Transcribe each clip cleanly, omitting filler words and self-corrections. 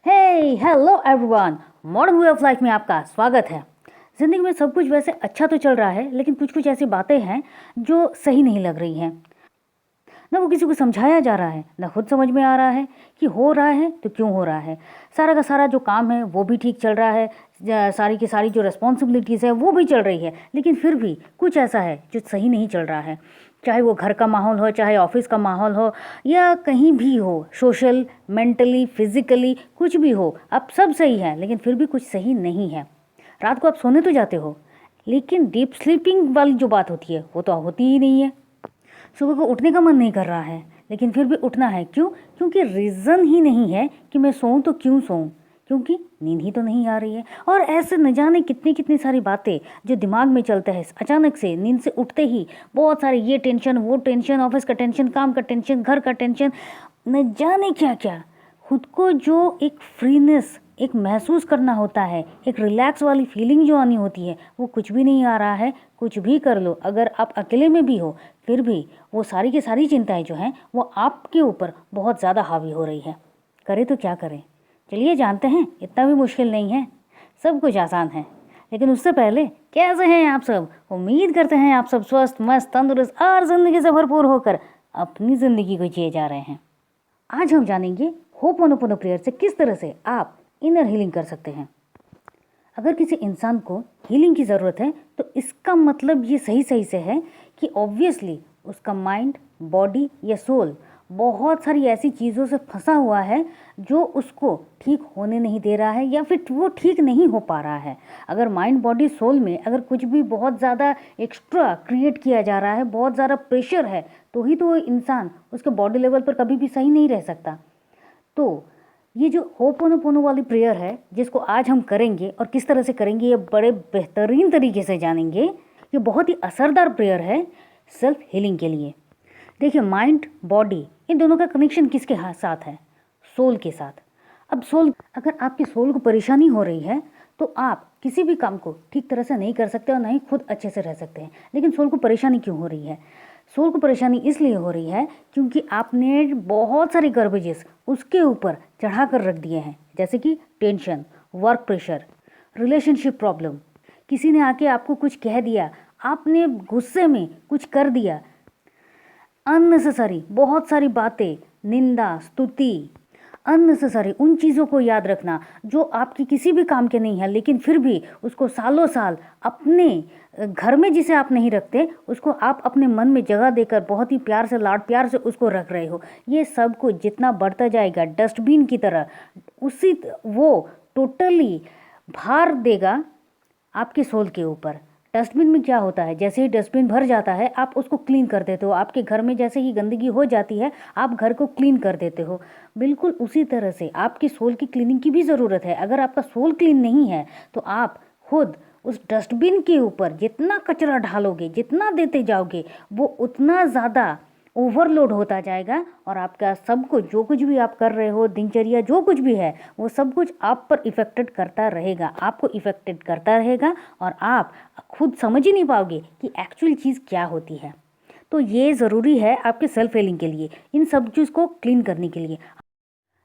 Hello everyone, modern way of life में आपका स्वागत है। ज़िंदगी में सब कुछ वैसे अच्छा तो चल रहा है, लेकिन कुछ कुछ ऐसी बातें हैं जो सही नहीं लग रही हैं। ना वो किसी को समझाया जा रहा है, ना खुद समझ में आ रहा है कि हो रहा है तो क्यों हो रहा है। सारा का सारा जो काम है वो भी ठीक चल रहा है, सारी की सारी जो रिस्पॉन्सिबिलिटीज़ है वो भी चल रही है, लेकिन फिर भी कुछ ऐसा है जो सही नहीं चल रहा है। चाहे वो घर का माहौल हो, चाहे ऑफिस का माहौल हो, या कहीं भी हो, सोशल, मेंटली, फिजिकली, कुछ भी हो, अब सब सही है लेकिन फिर भी कुछ सही नहीं है। रात को आप सोने तो जाते हो, लेकिन डीप स्लीपिंग वाली जो बात होती है वो तो होती ही नहीं है। सुबह को उठने का मन नहीं कर रहा है, लेकिन फिर भी उठना है। क्यों? क्योंकि रीज़न ही नहीं है कि मैं सोऊं तो क्यों सोऊं, क्योंकि नींद ही तो नहीं आ रही है। और ऐसे न जाने कितनी कितनी सारी बातें जो दिमाग में चलते हैं, अचानक से नींद से उठते ही बहुत सारे ये टेंशन, वो टेंशन, ऑफिस का टेंशन, काम का टेंशन, घर का टेंशन, न जाने क्या क्या। खुद को जो एक फ्रीनेस, एक महसूस करना होता है, एक रिलैक्स वाली फीलिंग जो आनी होती है, वो कुछ भी नहीं आ रहा है। कुछ भी कर लो, अगर आप अकेले में भी हो, फिर भी वो सारी की सारी चिंताएं जो हैं वो आपके ऊपर बहुत ज़्यादा हावी हो रही है। करें तो क्या करें? चलिए जानते हैं, इतना भी मुश्किल नहीं है, सब कुछ आसान है। लेकिन उससे पहले कैसे हैं आप सब? उम्मीद करते हैं आप सब स्वस्थ, मस्त, तंदुरुस्त और ज़िंदगी से भरपूर होकर अपनी ज़िंदगी को जिए जा रहे हैं। आज हम जानेंगे होपोनोपोनो प्रेयर से किस तरह से आप इनर हीलिंग कर सकते हैं। अगर किसी इंसान को हीलिंग की ज़रूरत है तो इसका मतलब ये सही सही से है कि ऑब्वियसली उसका माइंड, बॉडी या सोल बहुत सारी ऐसी चीज़ों से फंसा हुआ है जो उसको ठीक होने नहीं दे रहा है, या फिर वो ठीक नहीं हो पा रहा है। अगर माइंड, बॉडी, सोल में अगर कुछ भी बहुत ज़्यादा एक्स्ट्रा क्रिएट किया जा रहा है, बहुत ज़्यादा प्रेशर है, तो ही तो वो इंसान उसके बॉडी लेवल पर कभी भी सही नहीं रह सकता। तो ये जो होपोनोपोनो वाली प्रेयर है, जिसको आज हम करेंगे और किस तरह से करेंगे ये बड़े बेहतरीन तरीके से जानेंगे। ये बहुत ही असरदार प्रेयर है सेल्फ हीलिंग के लिए। देखिए, माइंड, बॉडी, इन दोनों का कनेक्शन किसके साथ है? सोल के साथ। अब सोल, अगर आपकी सोल को परेशानी हो रही है तो आप किसी भी काम को ठीक तरह से नहीं कर सकते और ना ही खुद अच्छे से रह सकते हैं। लेकिन सोल को परेशानी क्यों हो रही है? सोल को परेशानी इसलिए हो रही है क्योंकि आपने बहुत सारी गर्बेजेस उसके ऊपर चढ़ा कर रख दिए हैं, जैसे कि tension, work pressure, relationship problem. किसी ने आके आपको कुछ कह दिया, आपने गुस्से में कुछ कर दिया, अननेसेसरी बहुत सारी बातें, निंदा, स्तुति, अननेसेसरी उन चीज़ों को याद रखना जो आपकी किसी भी काम के नहीं है, लेकिन फिर भी उसको सालों साल अपने घर में जिसे आप नहीं रखते, उसको आप अपने मन में जगह देकर बहुत ही प्यार से, लाड प्यार से उसको रख रहे हो। ये सब कुछ जितना बढ़ता जाएगा डस्टबिन की तरह, उसी वो टोटली भार देगा आपके सोल के ऊपर। डस्टबिन में क्या होता है, जैसे ही डस्टबिन भर जाता है आप उसको क्लीन कर देते हो। आपके घर में जैसे ही गंदगी हो जाती है आप घर को क्लीन कर देते हो। बिल्कुल उसी तरह से आपकी सोल की क्लीनिंग की भी ज़रूरत है। अगर आपका सोल क्लीन नहीं है तो आप खुद उस डस्टबिन के ऊपर जितना कचरा डालोगे, जितना देते जाओगे, वो उतना ज़्यादा ओवरलोड होता जाएगा और आपका सब कुछ, जो कुछ भी आप कर रहे हो, दिनचर्या जो कुछ भी है, वो सब कुछ आप पर इफ़ेक्टेड करता रहेगा, आपको इफ़ेक्टेड करता रहेगा और आप खुद समझ ही नहीं पाओगे कि एक्चुअल चीज़ क्या होती है। तो ये ज़रूरी है आपके सेल्फ हीलिंग के लिए, इन सब चीज़ को क्लीन करने के लिए।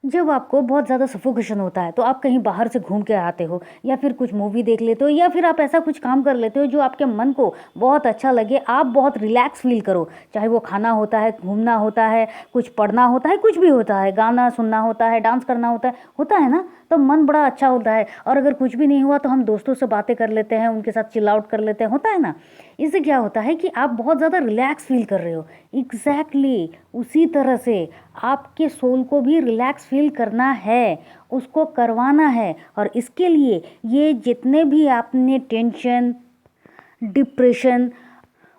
जब आपको बहुत ज़्यादा सफोकेशन होता है तो आप कहीं बाहर से घूम के आते हो, या फिर कुछ मूवी देख लेते हो, या फिर आप ऐसा कुछ काम कर लेते हो जो आपके मन को बहुत अच्छा लगे, आप बहुत रिलैक्स फील करो। चाहे वो खाना होता है, घूमना होता है, कुछ पढ़ना होता है, कुछ भी होता है, गाना सुनना होता है, डांस करना होता है ना, तो मन बड़ा अच्छा होता है। और अगर कुछ भी नहीं हुआ तो हम दोस्तों से बातें कर लेते हैं, उनके साथ चिल आउट कर लेते हैं, होता है ना। इससे क्या होता है कि आप बहुत ज़्यादा रिलैक्स फील कर रहे हो। एग्जैक्टली उसी तरह से आपके सोल को भी रिलैक्स फील करना है, उसको करवाना है। और इसके लिए ये जितने भी आपने tension, depression,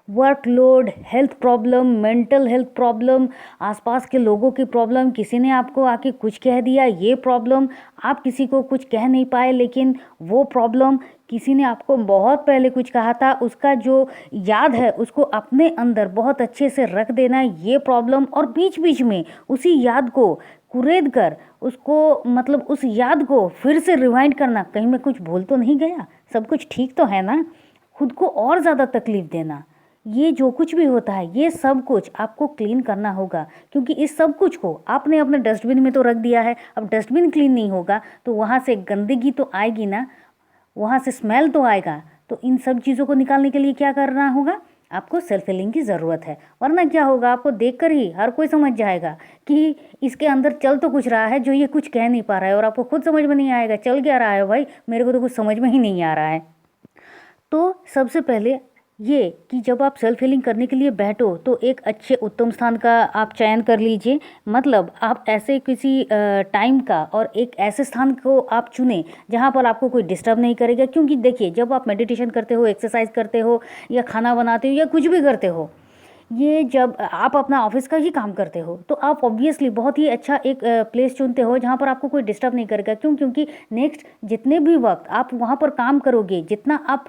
workload, health problem, mental health problem, आसपास के लोगों की प्रॉब्लम, किसी ने आपको आके कुछ कह दिया, ये प्रॉब्लम, आप किसी को कुछ कह नहीं पाए लेकिन वो प्रॉब्लम, किसी ने आपको बहुत पहले कुछ कहा था, उसका जो याद है उसको अपने अंदर बहुत अच्छे से रख देना, ये प्रॉब्लम। और बीच बीच में उसी याद को कुरेद कर उसको, मतलब उस याद को फिर से रिवाइंड करना, कहीं मैं कुछ भूल तो नहीं गया, सब कुछ ठीक तो है ना, खुद को और ज़्यादा तकलीफ देना, ये जो कुछ भी होता है ये सब कुछ आपको क्लीन करना होगा, क्योंकि इस सब कुछ को आपने अपने डस्टबिन में तो रख दिया है। अब डस्टबिन क्लीन नहीं होगा तो वहाँ से गंदगी तो आएगी ना, वहाँ से स्मेल तो आएगा। तो इन सब चीज़ों को निकालने के लिए क्या करना होगा, आपको सेल्फ हीलिंग की ज़रूरत है। वरना क्या होगा, आपको देखकर ही हर कोई समझ जाएगा कि इसके अंदर चल तो कुछ रहा है जो ये कुछ कह नहीं पा रहा है, और आपको खुद समझ में नहीं आएगा चल क्या रहा है भाई, मेरे को तो कुछ समझ में ही नहीं आ रहा है। तो सबसे पहले ये कि जब आप सेल्फ हीलिंग करने के लिए बैठो तो एक अच्छे उत्तम स्थान का आप चयन कर लीजिए। मतलब आप ऐसे किसी टाइम का और एक ऐसे स्थान को आप चुनें जहाँ पर आपको कोई डिस्टर्ब नहीं करेगा। क्योंकि देखिए, जब आप मेडिटेशन करते हो, एक्सरसाइज करते हो, या खाना बनाते हो, या कुछ भी करते हो, ये जब आप अपना ऑफिस का ही काम करते हो तो आप ऑब्वियसली बहुत ही अच्छा एक प्लेस चुनते हो जहाँ पर आपको कोई डिस्टर्ब नहीं करेगा। क्यों? क्योंकि नेक्स्ट जितने भी वक्त आप वहाँ पर काम करोगे, जितना आप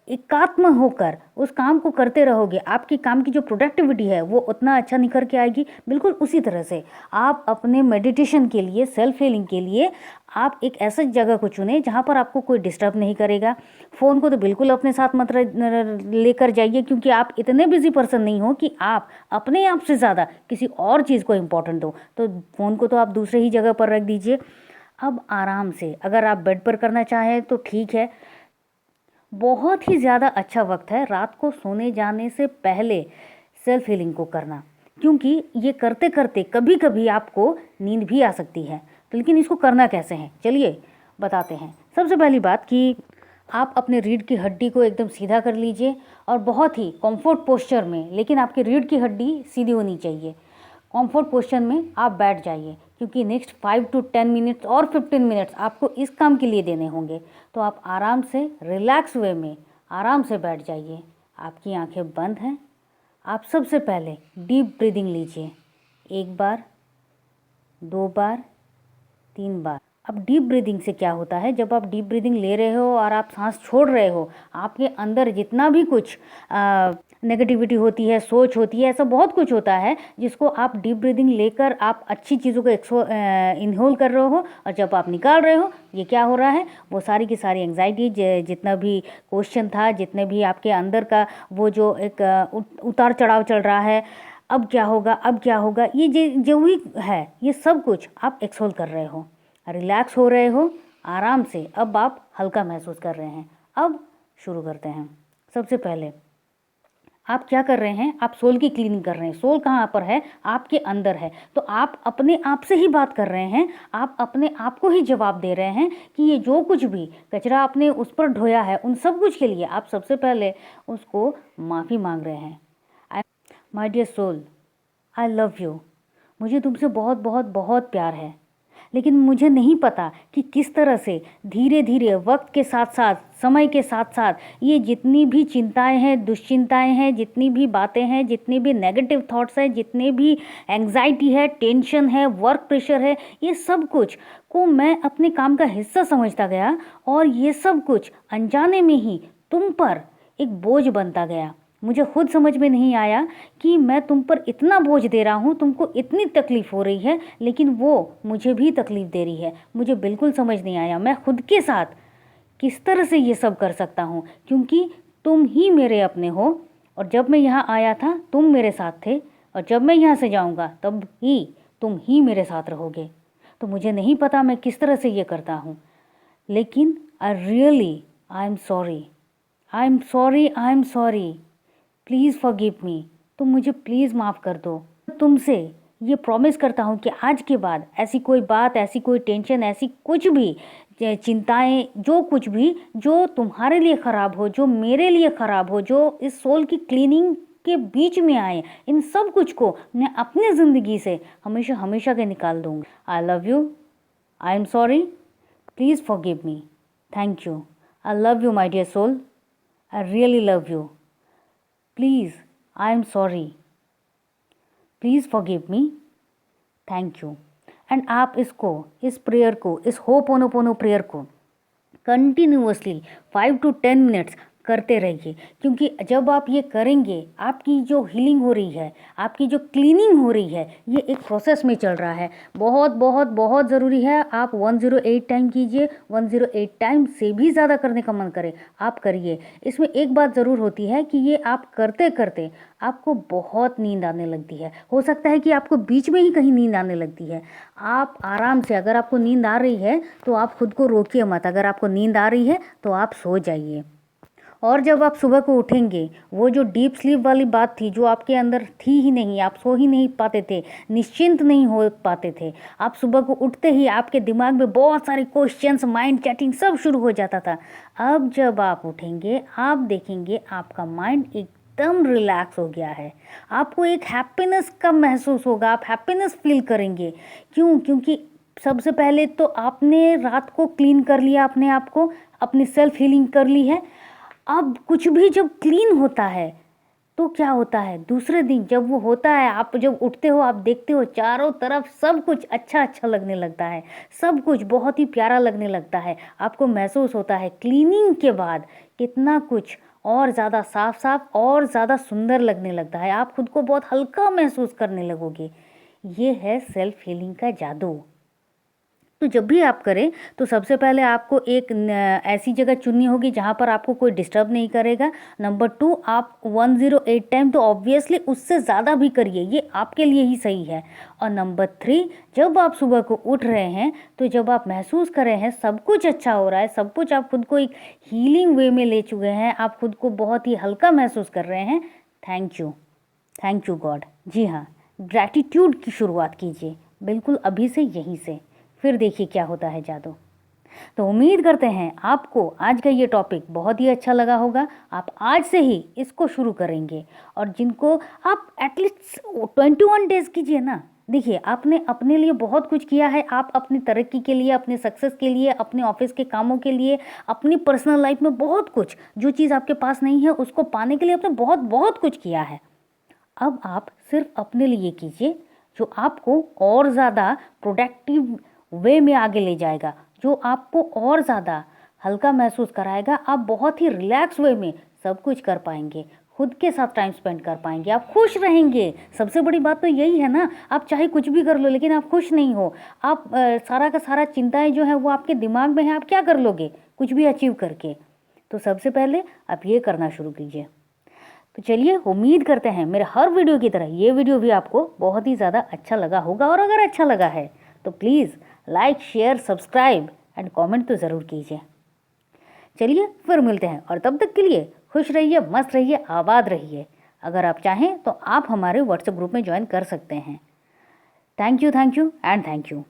एकात्म होकर उस काम को करते रहोगे, आपकी काम की जो प्रोडक्टिविटी है वो उतना अच्छा निखर के आएगी। बिल्कुल उसी तरह से आप अपने मेडिटेशन के लिए, सेल्फ हीलिंग के लिए आप एक ऐसा जगह को चुने जहाँ पर आपको कोई डिस्टर्ब नहीं करेगा। फ़ोन को तो बिल्कुल अपने साथ मत लेकर जाइए, क्योंकि आप इतने बिजी पर्सन नहीं हो कि आप अपने आप से ज़्यादा किसी और चीज़ को इम्पोर्टेंट दो। तो फ़ोन को तो आप दूसरे ही जगह पर रख दीजिए। अब आराम से अगर आप बेड पर करना चाहें तो ठीक है। बहुत ही ज़्यादा अच्छा वक्त है रात को सोने जाने से पहले सेल्फ हीलिंग को करना, क्योंकि ये करते करते कभी कभी आपको नींद भी आ सकती है। तो लेकिन इसको करना कैसे है, चलिए बताते हैं। सबसे पहली बात कि आप अपने रीढ़ की हड्डी को एकदम सीधा कर लीजिए और बहुत ही कंफर्ट पोस्चर में, लेकिन आपकी रीढ़ की हड्डी सीधी होनी चाहिए। कंफर्ट पोस्चर में आप बैठ जाइए, क्योंकि नेक्स्ट 5 to 10 मिनट्स और 15 मिनट्स आपको इस काम के लिए देने होंगे। तो आप आराम से रिलैक्स वे में आराम से बैठ जाइए। आपकी आंखें बंद हैं। आप सबसे पहले डीप ब्रीदिंग लीजिए, 1 बार, 2 बार, 3 बार। अब डीप ब्रीदिंग से क्या होता है, जब आप डीप ब्रीदिंग ले रहे हो और आप सांस छोड़ रहे हो, आपके अंदर जितना भी कुछ नेगेटिविटी होती है, सोच होती है, ऐसा बहुत कुछ होता है जिसको आप डीप ब्रीदिंग लेकर आप अच्छी चीज़ों को इनहोल कर रहे हो, और जब आप निकाल रहे हो, ये क्या हो रहा है, वो सारी की सारी एंग्जाइटी, जितना भी क्वेश्चन था, जितने भी आपके अंदर का वो जो एक उतार चढ़ाव चल रहा है, अब क्या होगा, अब क्या होगा, ये जो भी है, ये सब कुछ आप एक्सहोल कर रहे हो, रिलैक्स हो रहे हो आराम से। अब आप हल्का महसूस कर रहे हैं। अब शुरू करते हैं। सबसे पहले आप क्या कर रहे हैं, आप सोल की क्लीनिंग कर रहे हैं। सोल कहाँ पर है, आपके अंदर है। तो आप अपने आप से ही बात कर रहे हैं, आप अपने आप को ही जवाब दे रहे हैं कि ये जो कुछ भी कचरा आपने उस पर ढोया है, उन सब कुछ के लिए आप सबसे पहले उसको माफ़ी मांग रहे हैं। My dear soul, I love you. मुझे तुमसे बहुत बहुत बहुत प्यार है, लेकिन मुझे नहीं पता कि किस तरह से धीरे धीरे वक्त के साथ साथ, समय के साथ साथ, ये जितनी भी चिंताएं हैं, दुश्चिंताएं हैं, जितनी भी बातें हैं, जितने भी नेगेटिव थॉट्स हैं, जितने भी एंग्जाइटी है, टेंशन है, वर्क प्रेशर है, ये सब कुछ को मैं अपने काम का हिस्सा समझता गया, और ये सब कुछ अनजाने में ही तुम पर एक बोझ बनता गया। मुझे खुद समझ में नहीं आया कि मैं तुम पर इतना बोझ दे रहा हूँ, तुमको इतनी तकलीफ़ हो रही है, लेकिन वो मुझे भी तकलीफ़ दे रही है। मुझे बिल्कुल समझ नहीं आया मैं खुद के साथ किस तरह से ये सब कर सकता हूँ, क्योंकि तुम ही मेरे अपने हो, और जब मैं यहाँ आया था तुम मेरे साथ थे, और जब मैं यहाँ से जाऊँगा तब ही तुम ही मेरे साथ रहोगे। तो मुझे नहीं पता मैं किस तरह से ये करता हूँ, लेकिन आई am sorry, I am sorry, I am sorry, please forgive मी। तुम मुझे प्लीज़ माफ़ कर दो। तुमसे ये प्रॉमिस करता हूँ कि आज के बाद ऐसी कोई बात, ऐसी कोई टेंशन, ऐसी कुछ भी चिंताएं, जो कुछ भी जो तुम्हारे लिए ख़राब हो, जो मेरे लिए ख़राब हो, जो इस सोल की क्लीनिंग के बीच में आए, इन सब कुछ को मैं अपनी ज़िंदगी से हमेशा हमेशा के निकाल दूँगी। I love you, I am sorry, please forgive me, thank you, I love you my dear soul, I really love you, please, I am sorry, please forgive me, thank you. And आप इसको, इस prayer को, इस hooponopono prayer को continuously 5 to 10 minutes करते रहिए, क्योंकि जब आप ये करेंगे आपकी जो हीलिंग हो रही है, आपकी जो क्लीनिंग हो रही है, ये एक प्रोसेस में चल रहा है। बहुत बहुत बहुत ज़रूरी है आप 108 टाइम कीजिए, 108 टाइम से भी ज़्यादा करने का मन करे आप करिए। इसमें एक बात ज़रूर होती है कि ये आप करते करते आपको बहुत नींद आने लगती है। हो सकता है कि आपको बीच में ही कहीं नींद आने लगती है। आप आराम से, अगर आपको नींद आ रही है तो आप खुद को रोकिए मत, अगर आपको नींद आ रही है तो आप सो जाइए। और जब आप सुबह को उठेंगे, वो जो डीप स्लीप वाली बात थी जो आपके अंदर थी ही नहीं, आप सो ही नहीं पाते थे, निश्चिंत नहीं हो पाते थे, आप सुबह को उठते ही आपके दिमाग में बहुत सारे क्वेश्चंस, माइंड चैटिंग सब शुरू हो जाता था। अब जब आप उठेंगे आप देखेंगे आपका माइंड एकदम रिलैक्स हो गया है। आपको एक हैप्पीनेस का महसूस होगा, आप हैप्पीनेस फील करेंगे। क्यों? क्योंकि सबसे पहले तो आपने रात को क्लीन कर लिया, अपने आप को, अपनी सेल्फ हीलिंग कर ली है। अब कुछ भी जब क्लीन होता है तो क्या होता है, दूसरे दिन जब वो होता है, आप जब उठते हो आप देखते हो चारों तरफ सब कुछ अच्छा अच्छा लगने लगता है, सब कुछ बहुत ही प्यारा लगने लगता है। आपको महसूस होता है क्लीनिंग के बाद कितना कुछ और ज़्यादा साफ साफ और ज़्यादा सुंदर लगने लगता है। आप खुद को बहुत हल्का महसूस करने लगोगे। ये है सेल्फ हीलिंग का जादू। तो जब भी आप करें तो सबसे पहले आपको एक ऐसी जगह चुननी होगी जहाँ पर आपको कोई डिस्टर्ब नहीं करेगा। नंबर 2, आप 108 टाइम तो ऑब्वियसली उससे ज़्यादा भी करिए, ये आपके लिए ही सही है। और नंबर 3, जब आप सुबह को उठ रहे हैं तो जब आप महसूस कर रहे हैं सब कुछ अच्छा हो रहा है, सब कुछ आप खुद को एक हीलिंग वे में ले चुके हैं, आप खुद को बहुत ही हल्का महसूस कर रहे हैं, थैंक यू गॉड। जी हाँ, ग्रैटिट्यूड की शुरुआत कीजिए बिल्कुल अभी से, यहीं से, फिर देखिए क्या होता है जादू। तो उम्मीद करते हैं आपको आज का ये टॉपिक बहुत ही अच्छा लगा होगा। आप आज से ही इसको शुरू करेंगे, और जिनको आप एटलीस्ट 21 डेज कीजिए ना। देखिए आपने अपने लिए बहुत कुछ किया है, आप अपनी तरक्की के लिए, अपने सक्सेस के लिए, अपने ऑफिस के कामों के लिए, अपनी पर्सनल लाइफ में बहुत कुछ, जो चीज़ आपके पास नहीं है उसको पाने के लिए आपने बहुत बहुत कुछ किया है। अब आप सिर्फ अपने लिए कीजिए जो आपको और ज़्यादा प्रोडक्टिव वे में आगे ले जाएगा, जो आपको और ज़्यादा हल्का महसूस कराएगा। आप बहुत ही रिलैक्स वे में सब कुछ कर पाएंगे, खुद के साथ टाइम स्पेंड कर पाएंगे, आप खुश रहेंगे। सबसे बड़ी बात तो यही है ना, आप चाहे कुछ भी कर लो लेकिन आप खुश नहीं हो, आप सारा का सारा चिंताएं जो है वो आपके दिमाग में है, आप क्या कर लोगे कुछ भी अचीव करके। तो सबसे पहले आप ये करना शुरू कीजिए। तो चलिए, उम्मीद करते हैं मेरे हर वीडियो की तरह ये वीडियो भी आपको बहुत ही ज़्यादा अच्छा लगा होगा। और अगर अच्छा लगा है तो please like, share, subscribe and comment तो ज़रूर कीजिए। चलिए फिर मिलते हैं, और तब तक के लिए खुश रहिए, मस्त रहिए, आबाद रहिए। अगर आप चाहें तो आप हमारे व्हाट्सएप ग्रुप में ज्वाइन कर सकते हैं। Thank you and thank you.